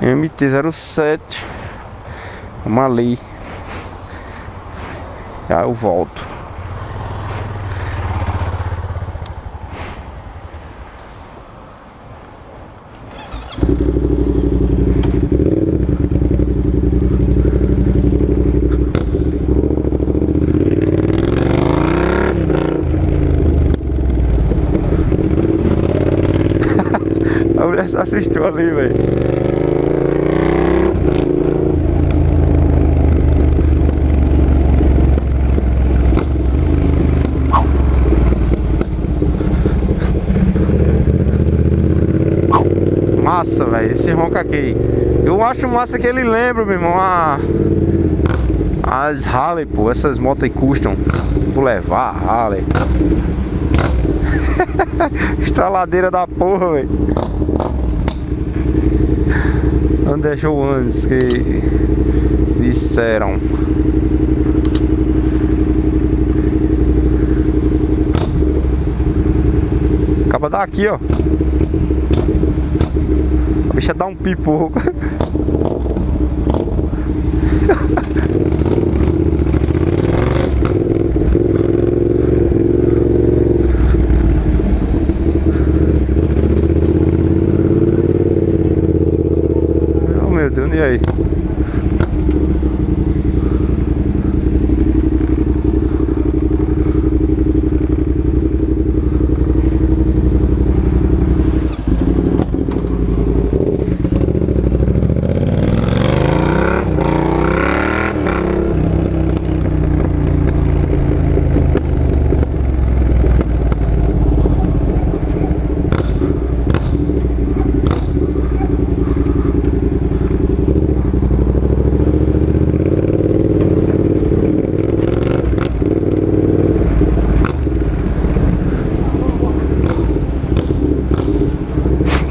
MT-07. Vamos ali. Já eu volto. A mulher se assustou ali, velho. Massa, velho, esse ronco aqui. Eu acho massa que ele lembra, meu irmão, as Harley, pô, essas motos aí custam por levar a Harley. Estraladeira da porra, velho. Não deixou antes que disseram. Acaba daqui, ó. A bicha dá um pipoco. Oh meu Deus, e aí?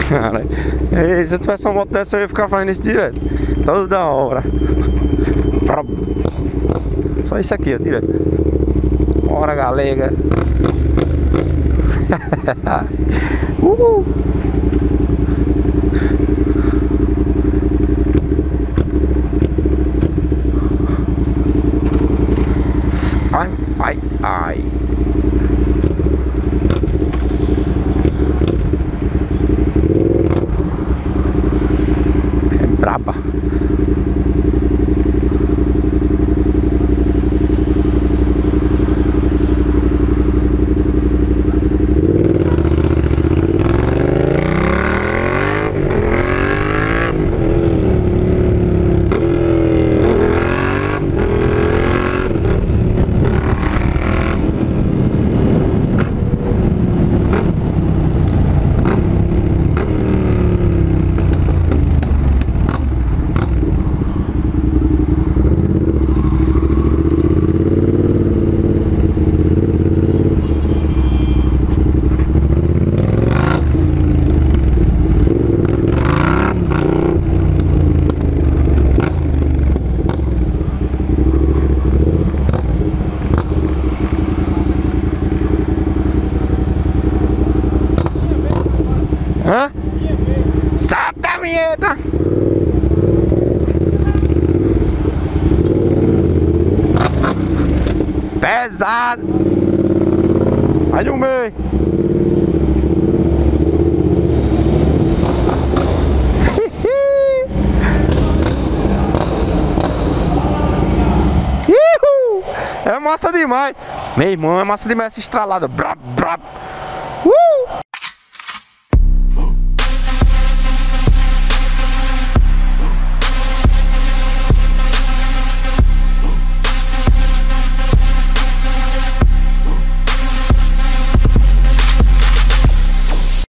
Cara, se eu tivesse uma moto dessa eu ia ficar fazendo isso direto. Toda hora. Só isso aqui, ó, direto. Bora, galega. Ai, ai, ai. Braba. Hã? Solta a vinheta! Pesado! Vai no meio! É massa demais! Meu irmão, é massa demais essa estralada! Brab, brab.